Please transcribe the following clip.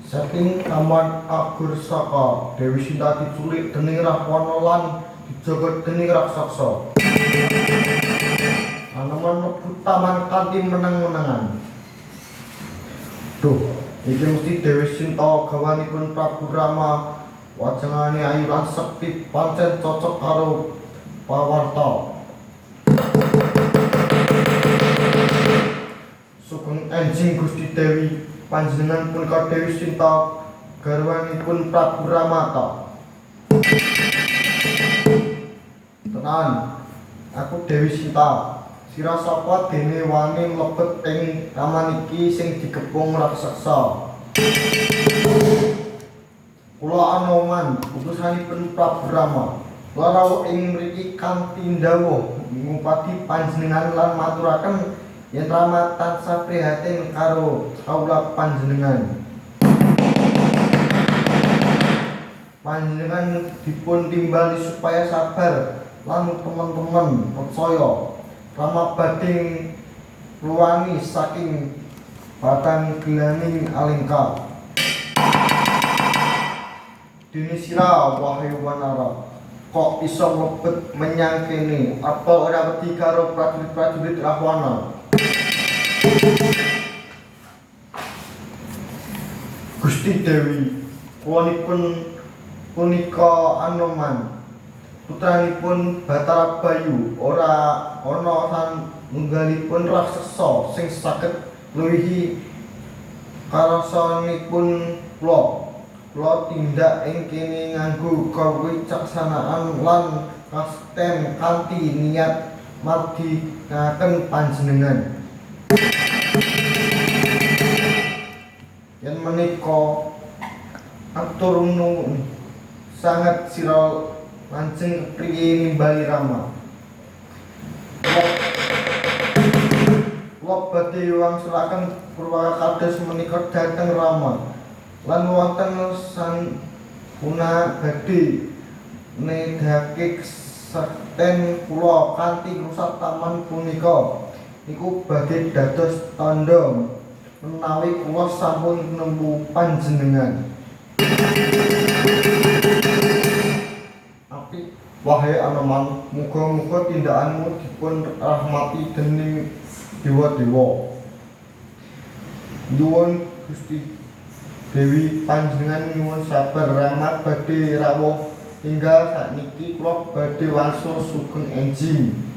Saking taman agur saka Dewi Sinta diculik dening Rahwana lan dijaga dening raksasa. Anemen mlebu taman kanthi meneng-menengan. Duh, iki mesti Dewi Sinta gawanipun Prabu Rama. Wajengane ayu lan sekti pancen cocok karo pawarta. Sugeng enjing Gusti Dewi, panjenengan punika Dewi Sinta garwanipun Prabu Rama ta? Tenan, aku Dewi Sinta. Sira sapa dene wani mlebet ing taman iki sing dikepung raksasa? Kula Anoman, utusanipun Prabu Rama. Kula rawuh ing mriki kanthi ndawuh ngupati panjenengan lan maturaken yen Rama tansah prihatin karo kawula panjenengan. Panjenengan dipun timbali supaya sabar lan teman-teman percaya Rama badhe ngluwangi saking batang gelaning Alengka. Dene sira wahai wanara, kok iso mlebet menyang kene? Apa ora wedi karo prajurit-prajurit Rahwana? Gusti Dewi, kuwanipun punika Anoman, putranipun Batara Bayu. Ora ana satunggalipun raksasa sing saged ngluwihi karsanipun kula. Kula tindak ing kene nganggo kawicaksanaan lan kasten kanthi niat marginaken panjenengan. Yen menika atur nuwun sanget sira lanceng kepriye nimbali Rama. Kula badhe wangsulaken purwa kados menika dhateng Rama. Lan wonten sang guna badhe nedhake sekten kula kanthi ngrusak taman punika niku badhe dados tandha menawi kula sampun nemu panjenengan. Apik wahai Anoman, muga-muga tindakanmu dipun rahmati dening dewa-dewa. Nyuwun Gusti Dewi, panjenengan nyuwun sabar. Rama badhe rawuh tinggal sakniki, kula badhe wangsul sugeng enjing.